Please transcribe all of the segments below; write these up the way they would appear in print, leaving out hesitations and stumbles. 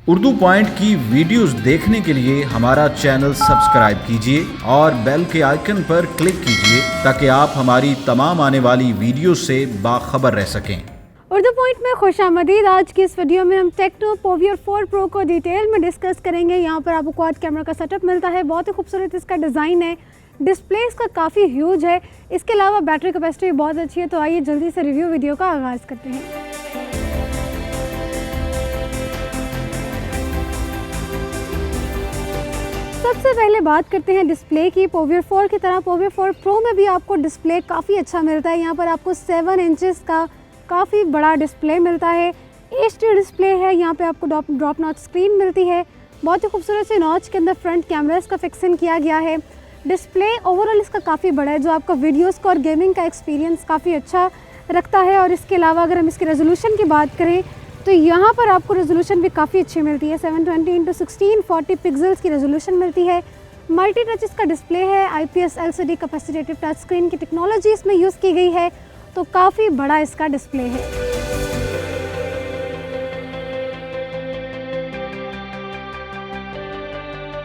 Urdu point की videos देखने के लिए हमारा चैनल सब्सक्राइब कीजिए और बेल के आइकन पर क्लिक कीजिए ताकि आप हमारी तमाम आने वाली वीडियो से बाखबर रह सकें। उर्दू पॉइंट में खुशामदीद। आज की इस वीडियो में हम टेक्नो पोवियर 4 प्रो को डिटेल में डिस्कस करेंगे। यहाँ पर आपको क्वाड कैमरा का सेटअप मिलता है, बहुत ही खूबसूरत इसका डिज़ाइन है, डिस्प्ले इसका काफ़ी ह्यूज है, इसके अलावा बैटरी कैपेसिटी बहुत अच्छी है। तो आइए जल्दी से रिव्यू वीडियो का आगाज़ करते हैं। सबसे पहले बात करते हैं डिस्प्ले की। पोवियर 4 की तरह पोवियर 4 प्रो में भी आपको डिस्प्ले काफ़ी अच्छा मिलता है। यहाँ पर आपको 7 इंचेस का काफ़ी बड़ा डिस्प्ले मिलता है, HD डिस्प्ले है। यहाँ पे आपको ड्रॉप नॉच स्क्रीन मिलती है, बहुत ही खूबसूरत से नॉच के अंदर फ्रंट कैमरास का फिक्सिंग किया गया है। डिस्प्ले ओवरऑल इसका काफ़ी बड़ा है, जो आपका वीडियोज़ का और गेमिंग का एक्सपीरियंस काफ़ी अच्छा रखता है। और इसके अलावा अगर हम इसकी रेजोल्यूशन की बात करें तो यहाँ पर आपको रेजोल्यूशन भी काफ़ी अच्छी मिलती है। 720x1640 पिक्सल्स की रेजोल्यूशन मिलती है। मल्टी टच इसका डिस्प्ले है, IPS LCD कैपेसिटेटिव टच स्क्रीन की टेक्नोलॉजी इसमें यूज़ की गई है, तो काफ़ी बड़ा इसका डिस्प्ले है।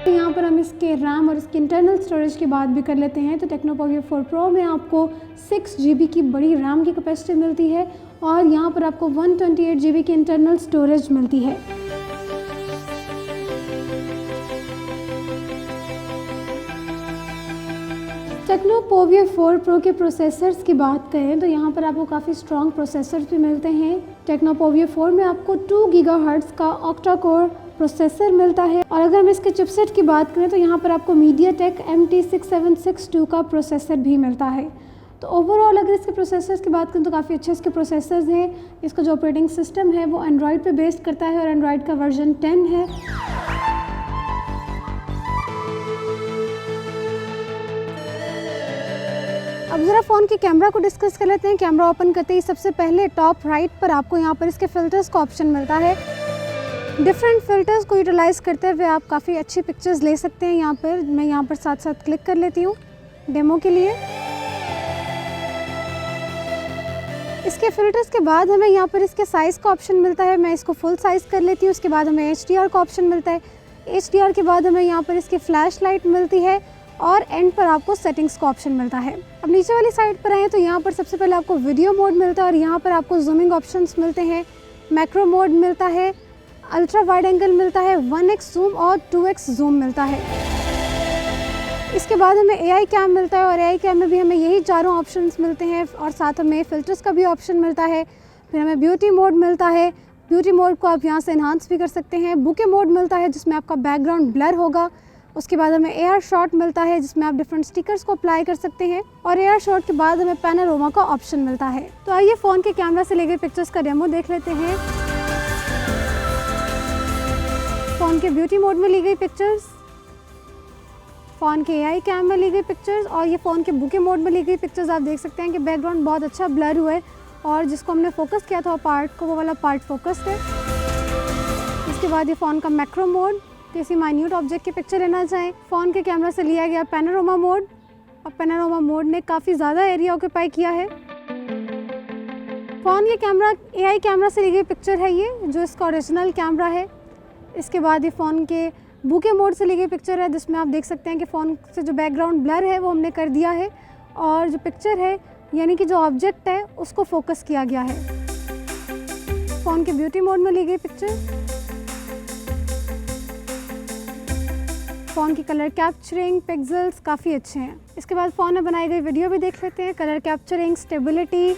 यहाँ पर हम इसके रैम और इसकी इंटरनल स्टोरेज की बात भी कर लेते हैं। तो टेक्नो पोवियर 4 प्रो में आपको 6 GB की बड़ी रैम की कैपेसिटी मिलती है और यहाँ पर आपको 128 GB की इंटरनल स्टोरेज मिलती है। टेक्नो पोवियर 4 प्रो के प्रोसेसर्स की बात करें तो यहाँ पर आपको काफ़ी स्ट्रॉन्ग प्रोसेसर्स भी मिलते हैं। टेक्नो पोवियर 4 में आपको 2 GHz का ऑक्टा कोर प्रोसेसर मिलता है। और अगर हम इसके चिपसेट की बात करें तो यहाँ पर आपको MediaTek MT6762 का प्रोसेसर भी मिलता है। तो ओवरऑल अगर इसके प्रोसेसर्स की बात करें तो काफ़ी अच्छे इसके प्रोसेसर्स हैं। इसका जो ऑपरेटिंग सिस्टम है वो एंड्रॉयड पे बेस्ड करता है और एंड्रॉयड का वर्जन 10 है। अब ज़रा फ़ोन के कैमरा को डिस्कस कर लेते हैं। कैमरा ओपन करते ही सबसे पहले टॉप राइट पर आपको यहाँ पर इसके फ़िल्टर्स का ऑप्शन मिलता है। डिफरेंट फ़िल्टर्स को यूटिलाइज़ करते हुए आप काफ़ी अच्छी पिक्चर्स ले सकते हैं। यहाँ पर मैं यहाँ पर साथ साथ क्लिक कर लेती हूँ डेमो के लिए। इसके फ़िल्टर्स के बाद हमें यहाँ पर इसके साइज़ का ऑप्शन मिलता है, मैं इसको फुल साइज़ कर लेती हूँ। उसके बाद हमें HDR का ऑप्शन मिलता है। HDR के बाद हमें यहाँ पर इसकी फ्लैश लाइट मिलती है और एंड पर आपको सेटिंग्स का ऑप्शन मिलता है। अब नीचे वाली साइड पर आए तो यहाँ पर सबसे पहले आपको वीडियो मोड मिलता है और यहाँ पर आपको जूमिंग ऑप्शंस मिलते हैं, मैक्रो मोड मिलता है, अल्ट्रा वाइड एंगल मिलता है, 1x जूम और 2x जूम मिलता है। इसके बाद हमें AI कैम मिलता है और AI कैम में भी हमें यही चारों ऑप्शंस मिलते हैं और साथ हमें फ़िल्टर्स का भी ऑप्शन मिलता है। फिर हमें ब्यूटी मोड मिलता है, ब्यूटी मोड को आप यहाँ से इन्हांस भी कर सकते हैं। बुके मोड मिलता है जिसमें आपका बैकग्राउंड ब्लर होगा। उसके बाद हमें AR शॉट मिलता है जिसमें आप डिफरेंट स्टिकर्स को अप्लाई कर सकते हैं और AR शॉट के बाद हमें पैनोरामा का ऑप्शन मिलता है। तो आइए फ़ोन के कैमरा से ली गई पिक्चर्स का डेमो देख लेते हैं। फ़ोन के ब्यूटी मोड में ली गई पिक्चर्स, फ़ोन के AI कैम में ली गई पिक्चर्स और ये फ़ोन के बुके मोड में ली गई पिक्चर्स। आप देख सकते हैं कि बैकग्राउंड बहुत अच्छा ब्लर हुआ है और जिसको हमने फोकस किया था वो वाला पार्ट फोकस्ड है। इसके बाद ये फ़ोन का मैक्रो मोड, किसी माइन्यूट ऑब्जेक्ट की पिक्चर लेना चाहें, फ़ोन के कैमरा से लिया गया पैनोरामा मोड और पैनोरामा मोड ने काफ़ी ज़्यादा एरिया ऑक्यूपाई किया है। फ़ोन के कैमरा AI कैमरा से ली गई पिक्चर है ये, जो इसका ओरिजिनल कैमरा है। इसके बाद ये फ़ोन के बुके मोड से ली गई पिक्चर है जिसमें आप देख सकते हैं कि फ़ोन से जो बैकग्राउंड ब्लर है वो हमने कर दिया है और जो पिक्चर है यानी कि जो ऑब्जेक्ट है उसको फोकस किया गया है। फ़ोन के ब्यूटी मोड में ली गई पिक्चर, फ़ोन की कलर कैप्चरिंग, पिक्सल्स काफ़ी अच्छे हैं। इसके बाद फ़ोन में बनाई गई वीडियो भी देख लेते हैं। कलर कैप्चरिंग, स्टेबिलिटी,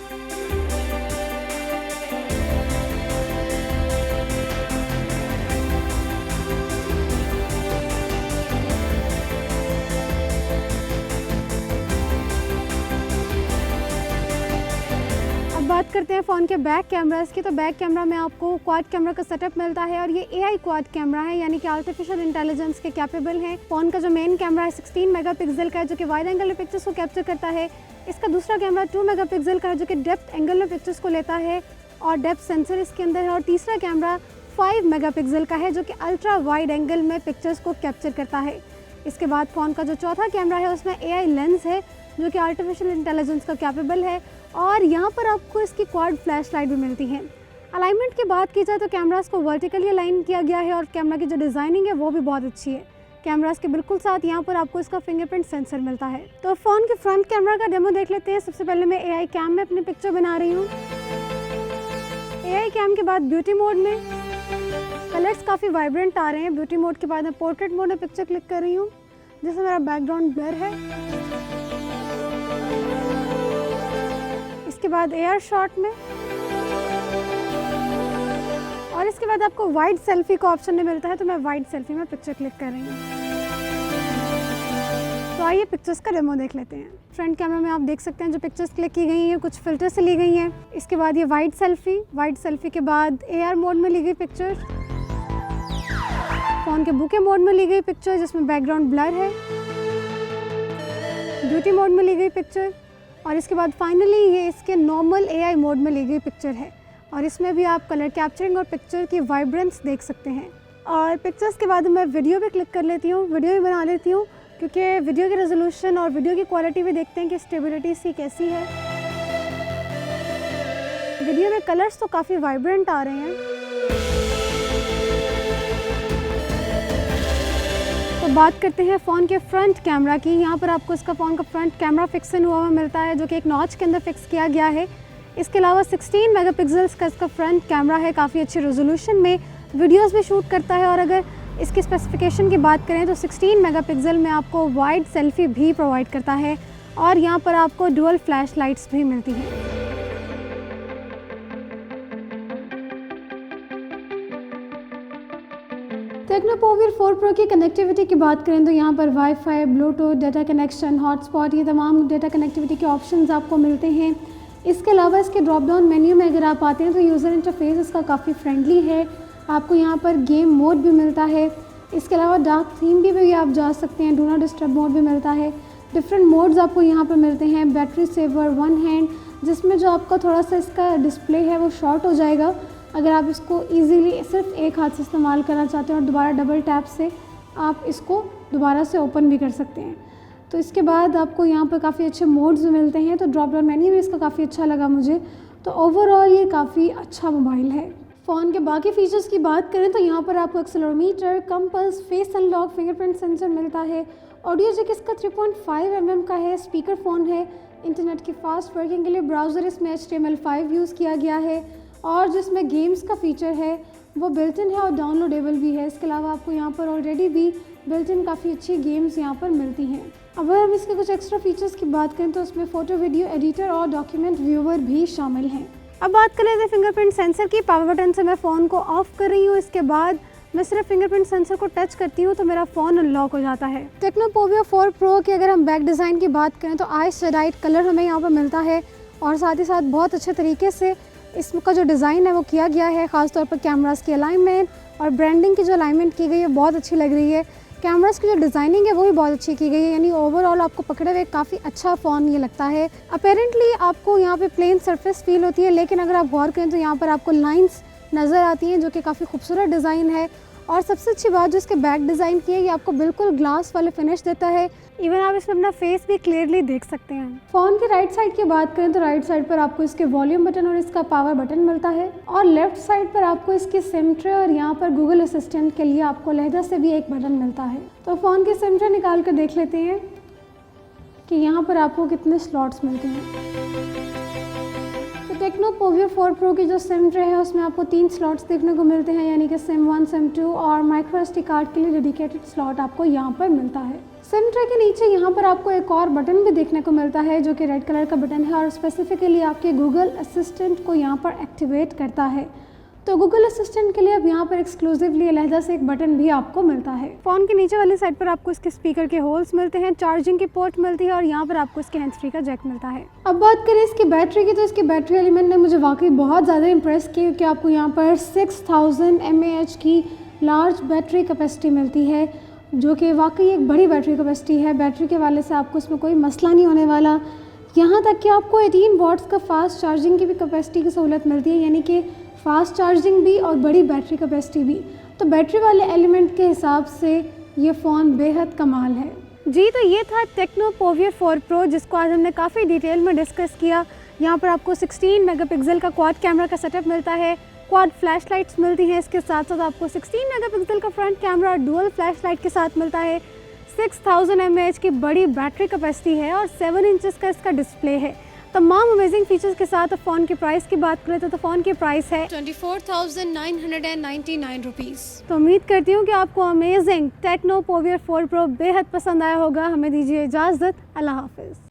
बात करते हैं फ़ोन के बैक कैमरास की। तो बैक कैमरा में आपको क्वाड कैमरा का सेटअप मिलता है और ये AI क्वाड कैमरा है, यानी कि आर्टिफिशियल इंटेलिजेंस के कैपेबल है। फ़ोन का जो मेन कैमरा है 16 मेगापिक्सल का है जो कि वाइड एंगल में पिक्चर्स को कैप्चर करता है। इसका दूसरा कैमरा 2 मेगापिक्सल का है जो कि डेप्थ एंगल में पिक्चर्स को लेता है और डेप्थ सेंसर इसके अंदर है। और तीसरा कैमरा 5 मेगापिक्सल का है जो कि अल्ट्रा वाइड एंगल में पिक्चर्स को कैप्चर करता है। इसके बाद फ़ोन का जो चौथा कैमरा है उसमें AI लेंस है जो कि आर्टिफिशियल इंटेलिजेंस का कैपेबल है और यहाँ पर आपको इसकी क्वाड फ्लैश लाइट भी मिलती है। अलाइनमेंट की बात की जाए तो कैमरास को वर्टिकली अलाइन किया गया है और कैमरा की जो डिज़ाइनिंग है वो भी बहुत अच्छी है। कैमरास के बिल्कुल साथ यहाँ पर आपको इसका फिंगरप्रिंट सेंसर मिलता है। तो फ़ोन के फ्रंट कैमरा का डेमो देख लेते हैं। सबसे पहले मैं AI कैम में अपनी पिक्चर बना रही हूँ। AI कैम के बाद ब्यूटी मोड में कलर्स काफ़ी वाइब्रेंट आ रहे हैं। ब्यूटी मोड के बाद मैं पोर्ट्रेट मोड में पिक्चर क्लिक कर रही हूँ जिसमें मेरा बैकग्राउंड ब्लर है। इसके बाद एयर शॉट में और इसके बाद आपको वाइड सेल्फी का ऑप्शन में मिलता है, तो मैं वाइड सेल्फी में पिक्चर क्लिक कर रही हूँ। तो आइए पिक्चर्स का डेमो देख लेते हैं। फ्रंट कैमरा में आप देख सकते हैं जो पिक्चर्स क्लिक की गई हैं कुछ फिल्टर से ली गई हैं। इसके बाद ये वाइड सेल्फी के बाद AR मोड में ली गई पिक्चर, फ़ोन के बुके मोड में ली गई पिक्चर जिसमें बैकग्राउंड ब्लर है, ब्यूटी मोड में ली गई पिक्चर और इसके बाद फाइनली ये इसके नॉर्मल AI मोड में ली गई पिक्चर है और इसमें भी आप कलर कैप्चरिंग और पिक्चर की वाइब्रेंस देख सकते हैं। और पिक्चर्स के बाद मैं वीडियो भी क्लिक कर लेती हूँ, वीडियो भी बना लेती हूँ, क्योंकि वीडियो की रेजोल्यूशन और वीडियो की क्वालिटी भी देखते हैं कि स्टेबिलिटी इसकी कैसी है। वीडियो में कलर्स तो काफ़ी वाइब्रेंट आ रहे हैं। तो बात करते हैं फ़ोन के फ्रंट कैमरा की। यहाँ पर आपको इसका फ़ोन का फ्रंट कैमरा फिक्सन हुआ हुआ मिलता है जो कि एक नॉच के अंदर फिक्स किया गया है। इसके अलावा 16 मेगापिक्सल्स का इसका फ्रंट कैमरा है, काफ़ी अच्छी रेजोल्यूशन में वीडियोस भी शूट करता है। और अगर इसकी स्पेसिफिकेशन की बात करें तो 16 मेगापिक्सल में आपको वाइड सेल्फी भी प्रोवाइड करता है और यहाँ पर आपको डुअल फ्लैश लाइट्स भी मिलती हैं। टेक्नो पोवियर 4 प्रो की कनेक्टिविटी की बात करें तो यहाँ पर wifi, Bluetooth, data connection, hotspot, ये तमाम डाटा कनेक्टिविटी के ऑप्शंस आपको मिलते हैं। इसके अलावा इसके ड्रॉप डाउन मेन्यू में अगर आप आते हैं तो यूज़र इंटरफेस इसका काफ़ी फ्रेंडली है। आपको यहाँ पर गेम मोड भी मिलता है। इसके अलावा डार्क थीम भी आप जा सकते हैं, डू नॉट डिस्टर्ब मोड भी मिलता है। डिफरेंट मोड्स आपको यहाँ पर मिलते हैं। बैटरी सेवर, वन हैंड, जिसमें जो आपका थोड़ा सा इसका डिस्प्ले है वो शॉर्ट हो जाएगा अगर आप इसको ईजीली सिर्फ एक हाथ से इस्तेमाल करना चाहते हैं और दोबारा डबल टैप से आप इसको दोबारा से ओपन भी कर सकते हैं। तो इसके बाद आपको यहाँ पर काफ़ी अच्छे मोड्स मिलते हैं। तो ड्रॉप डाउन मेन्यू में इसका काफ़ी अच्छा लगा मुझे। तो ओवरऑल ये काफ़ी अच्छा मोबाइल है। फ़ोन के बाकी फ़ीचर्स की बात करें तो यहाँ पर आपको accelerometer, compass, face unlock, fingerprint sensor मिलता है। ऑडियो जैक इसका 3.5 mm का है। स्पीकर फ़ोन है। इंटरनेट की फास्ट वर्किंग के लिए ब्राउज़र इसमें HTML5 यूज़ किया गया है और जिसमें गेम्स का फ़ीचर है वो बिल्ट इन है और डाउनलोडेबल भी है। इसके अलावा आपको यहाँ पर ऑलरेडी भी बिल्ट इन काफ़ी अच्छी गेम्स यहाँ पर मिलती हैं। अगर हम इसके कुछ एक्स्ट्रा फीचर्स की बात करें तो उसमें फ़ोटो वीडियो एडिटर और डॉक्यूमेंट व्यूअर भी शामिल हैं। अब बात कर लेते हैं फिंगरप्रिंट सेंसर की। पावर बटन से मैं फ़ोन को ऑफ कर रही हूँ। इसके बाद मैं सिर्फ फिंगरप्रिंट सेंसर को टच करती हूँ तो मेरा फ़ोन अनलॉक हो जाता है। टेक्नो पोवियर 4 प्रो की अगर हम बैक डिज़ाइन की बात करें तो आई शेडाइट कलर हमें यहाँ पर मिलता है और साथ ही साथ बहुत अच्छे तरीके से इसका जो डिज़ाइन है वो किया गया है। ख़ासतौर पर कैमरास की अलाइनमेंट और ब्रांडिंग की जो अलाइनमेंट की गई है बहुत अच्छी लग रही है। कैमरास की जो डिज़ाइनिंग है वो भी बहुत अच्छी की गई है, यानी ओवरऑल आपको पकड़े हुए काफ़ी अच्छा फ़ोन ये लगता है। अपेरेंटली आपको यहाँ पे प्लेन सरफेस फील होती है, लेकिन अगर आप गौर करें तो यहाँ पर आपको लाइंस नज़र आती हैं जो कि काफ़ी खूबसूरत डिज़ाइन है। और सबसे अच्छी बात जो इसके बैक डिज़ाइन की है ये आपको बिल्कुल ग्लास वाले फिनिश देता है। इवन आप इसमें अपना फेस भी क्लियरली देख सकते हैं। फ़ोन की राइट साइड की बात करें तो राइट साइड पर आपको इसके वॉल्यूम बटन और इसका पावर बटन मिलता है और लेफ्ट साइड पर आपको इसकी सिम ट्रे और यहाँ पर गूगल असिस्टेंट के लिए आपको लहजा से भी एक बटन मिलता है। तो फ़ोन की सिम ट्रे निकाल कर देख लेते हैं कि यहाँ पर आपको कितने स्लॉट्स मिलते हैं। टेक्नो पोवियर 4 प्रो की जो सिम ट्रे है उसमें आपको 3 स्लॉट्स देखने को मिलते हैं, यानी कि सिम 1, सिम 2 और माइक्रो SD कार्ड के लिए डेडिकेटेड स्लॉट आपको यहाँ पर मिलता है। सिम ट्रे के नीचे यहाँ पर आपको एक और बटन भी देखने को मिलता है जो कि रेड कलर का बटन है और स्पेसिफिकली आपके गूगल असिस्टेंट को यहाँ पर एक्टिवेट करता है। तो गूगल असिस्टेंट के लिए अब यहाँ पर एक्सक्लूसिवली लहजा से एक बटन भी आपको मिलता है। फ़ोन के नीचे वाली साइड पर आपको इसके स्पीकर के होल्स मिलते हैं, चार्जिंग की पोर्ट मिलती है और यहाँ पर आपको इसके हैंड्स फ्री का जैक मिलता है। अब बात करें इसकी बैटरी की तो इसकी बैटरी एलिमेंट ने मुझे वाकई बहुत ज़्यादा इंप्रेस की, क्योंकि आपको यहाँ पर 6000 mAh की लार्ज बैटरी कैपेसिटी मिलती है जो कि वाकई एक बड़ी बैटरी कैपेसिटी है। बैटरी के वाले से आपको इसमें कोई मसला नहीं होने वाला। यहाँ तक कि आपको 18 वॉट्स का फास्ट चार्जिंग की भी कैपेसिटी की सहूलत मिलती है, यानी कि फास्ट चार्जिंग भी और बड़ी बैटरी कैपेसिटी भी। तो बैटरी वाले एलिमेंट के हिसाब से ये फ़ोन बेहद कमाल है जी। तो ये था टेक्नो पोवियर 4 प्रो जिसको आज हमने काफ़ी डिटेल में डिस्कस किया। यहाँ पर आपको 16 मेगापिक्सल का क्वाड कैमरा का सेटअप मिलता है, क्वाड फ्लैश लाइट्स मिलती हैं। इसके साथ साथ आपको 16 मेगापिक्सल का front camera dual flash light के साथ मिलता है। 6000 mAh की बड़ी बैटरी कैपेसिटी है और 7 इंचेस का इसका डिस्प्ले है। तमाम अमेजिंग फीचर्स के साथ फ़ोन की प्राइस की बात करें तो फ़ोन की प्राइस है 24,999 रुपीज़। तो उम्मीद करती हूँ कि आपको अमेजिंग टेक्नो पोवियर 4 प्रो बेहद पसंद आया होगा। हमें दीजिए इजाज़त। अल्लाह हाफिज़।